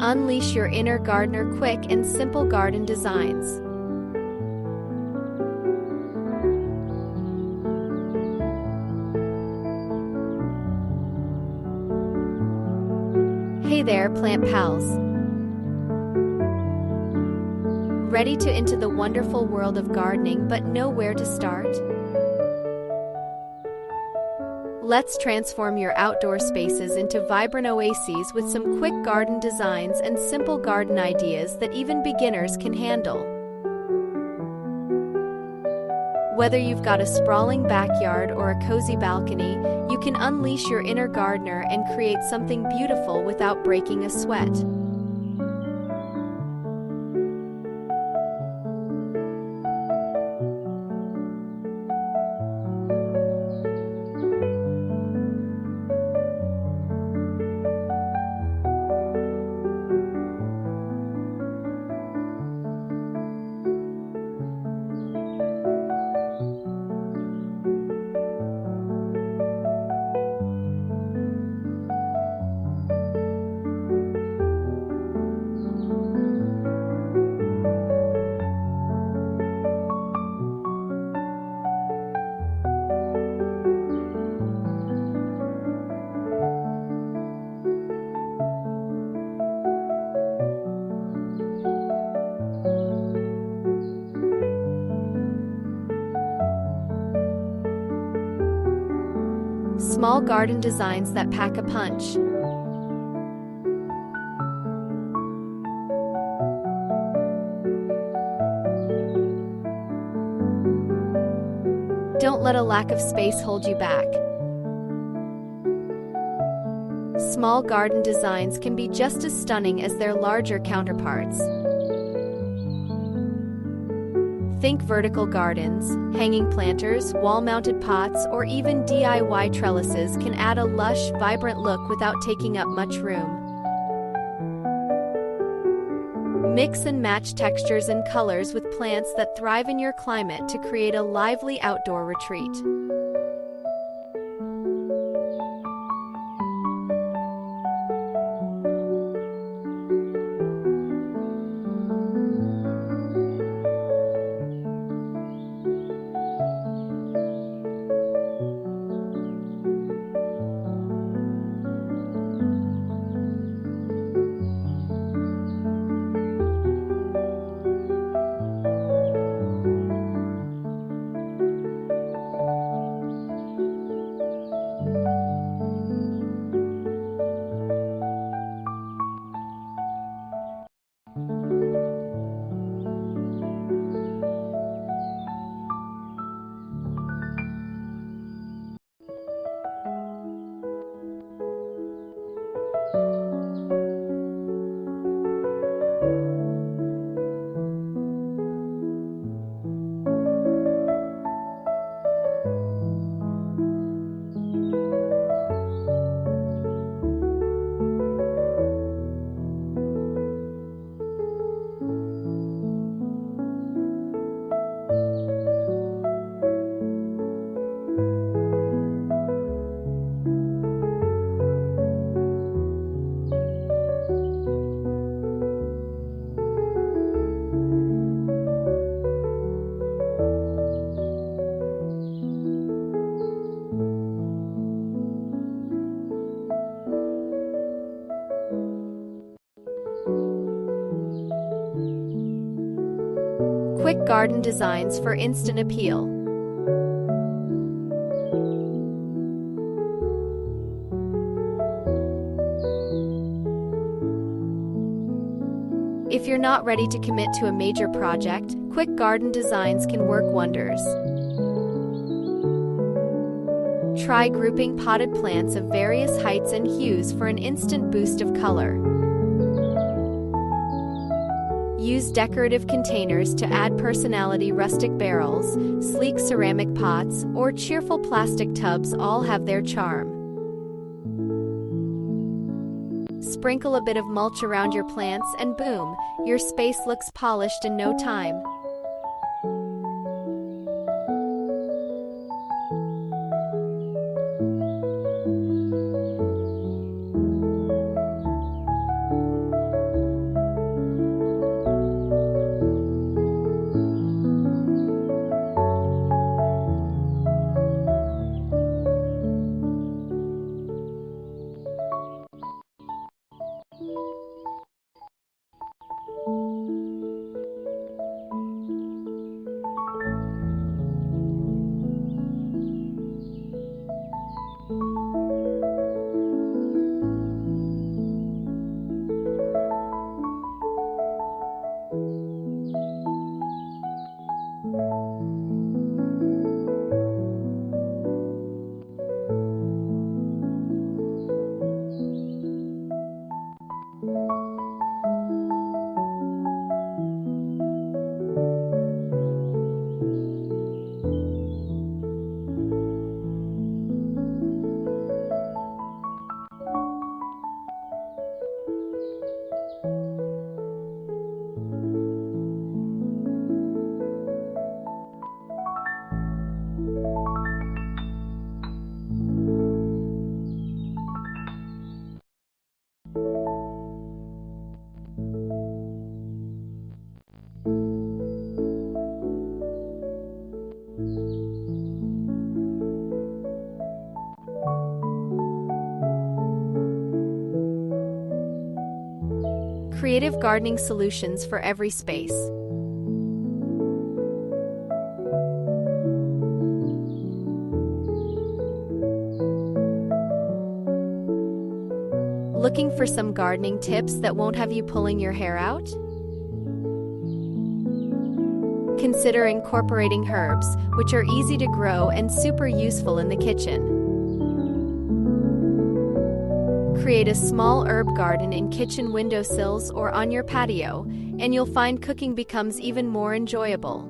Unleash your inner gardener, quick and simple garden designs. Hey there, plant pals. Ready to enter the wonderful world of gardening but know where to start? Let's transform your outdoor spaces into vibrant oases with some quick garden designs and simple garden ideas that even beginners can handle. Whether you've got a sprawling backyard or a cozy balcony, you can unleash your inner gardener and create something beautiful without breaking a sweat. Small garden designs that pack a punch. Don't let a lack of space hold you back. Small garden designs can be just as stunning as their larger counterparts. Think vertical gardens, hanging planters, wall-mounted pots, or even DIY trellises can add a lush, vibrant look without taking up much room. Mix and match textures and colors with plants that thrive in your climate to create a lively outdoor retreat. Quick garden designs for instant appeal. If you're not ready to commit to a major project, quick garden designs can work wonders. Try grouping potted plants of various heights and hues for an instant boost of color. Use decorative containers to add personality. Rustic barrels, sleek ceramic pots, or cheerful plastic tubs all have their charm. Sprinkle a bit of mulch around your plants and boom, your space looks polished in no time. Creative gardening solutions for every space. Looking for some gardening tips that won't have you pulling your hair out? Consider incorporating herbs, which are easy to grow and super useful in the kitchen. Create a small herb garden in kitchen windowsills or on your patio, and you'll find cooking becomes even more enjoyable.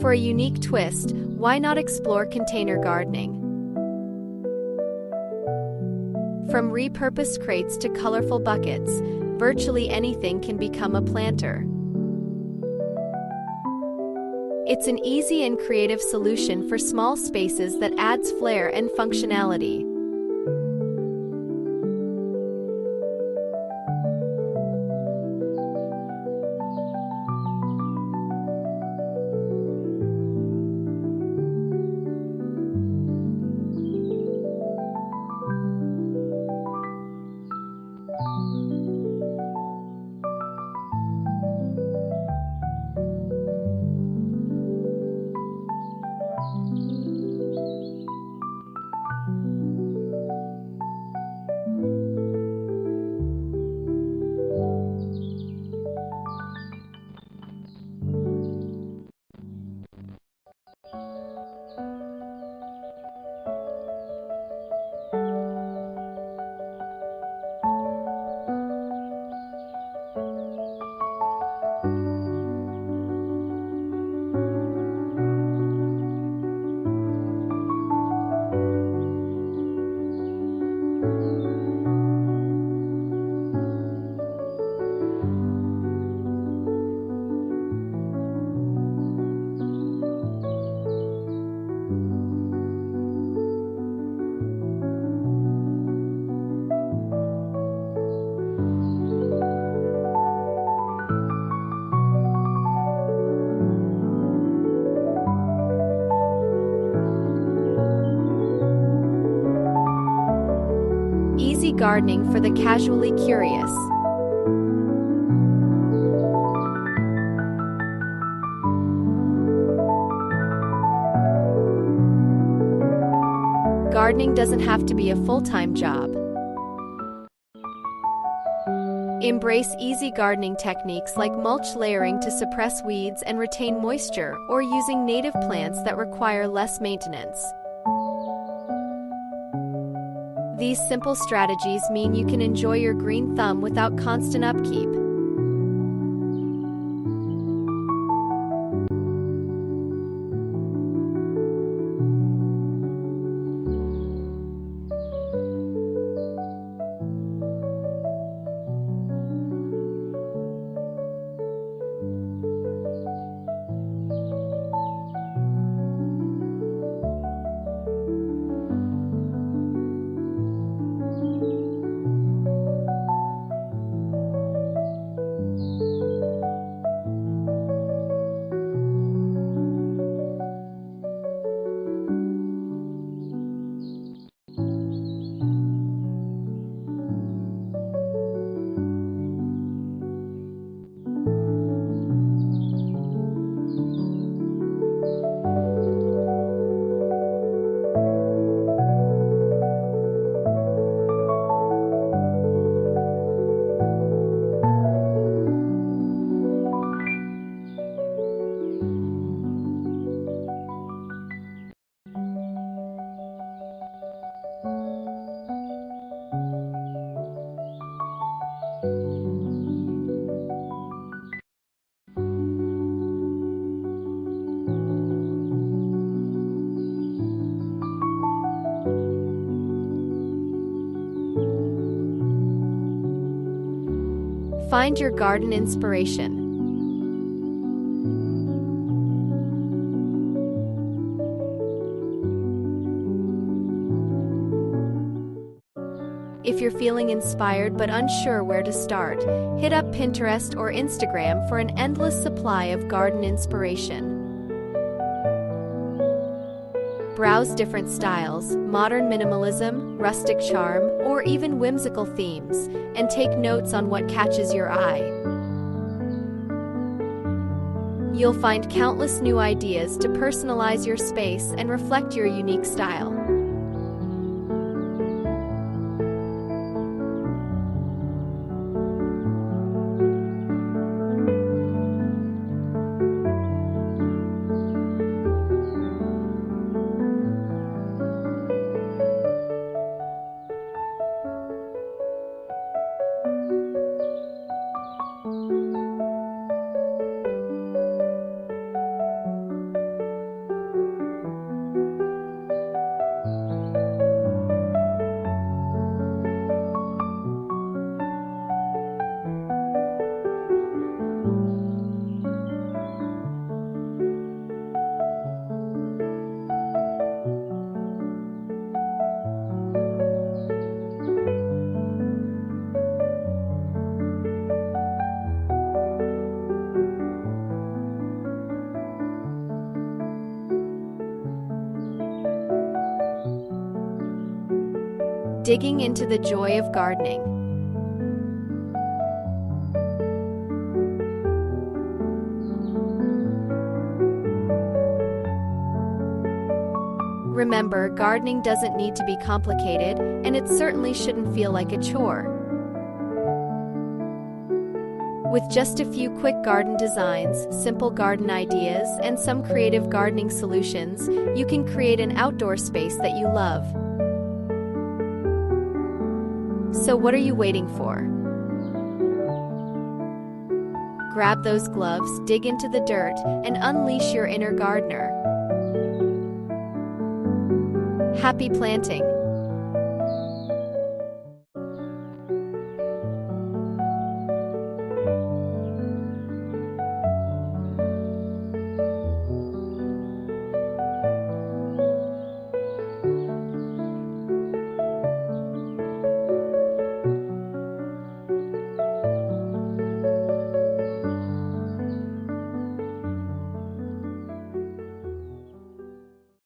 For a unique twist, why not explore container gardening? From repurposed crates to colorful buckets, virtually anything can become a planter. It's an easy and creative solution for small spaces that adds flair and functionality. Easy gardening for the casually curious. Gardening doesn't have to be a full-time job. Embrace easy gardening techniques like mulch layering to suppress weeds and retain moisture, or using native plants that require less maintenance. These simple strategies mean you can enjoy your green thumb without constant upkeep. Find your garden inspiration. If you're feeling inspired but unsure where to start, hit up Pinterest or Instagram for an endless supply of garden inspiration. Browse different styles, modern minimalism, rustic charm, or even whimsical themes, and take notes on what catches your eye. You'll find countless new ideas to personalize your space and reflect your unique style. Digging into the joy of gardening. Remember, gardening doesn't need to be complicated, and it certainly shouldn't feel like a chore. With just a few quick garden designs, simple garden ideas, and some creative gardening solutions, you can create an outdoor space that you love. So what are you waiting for? Grab those gloves, dig into the dirt, and unleash your inner gardener. Happy planting!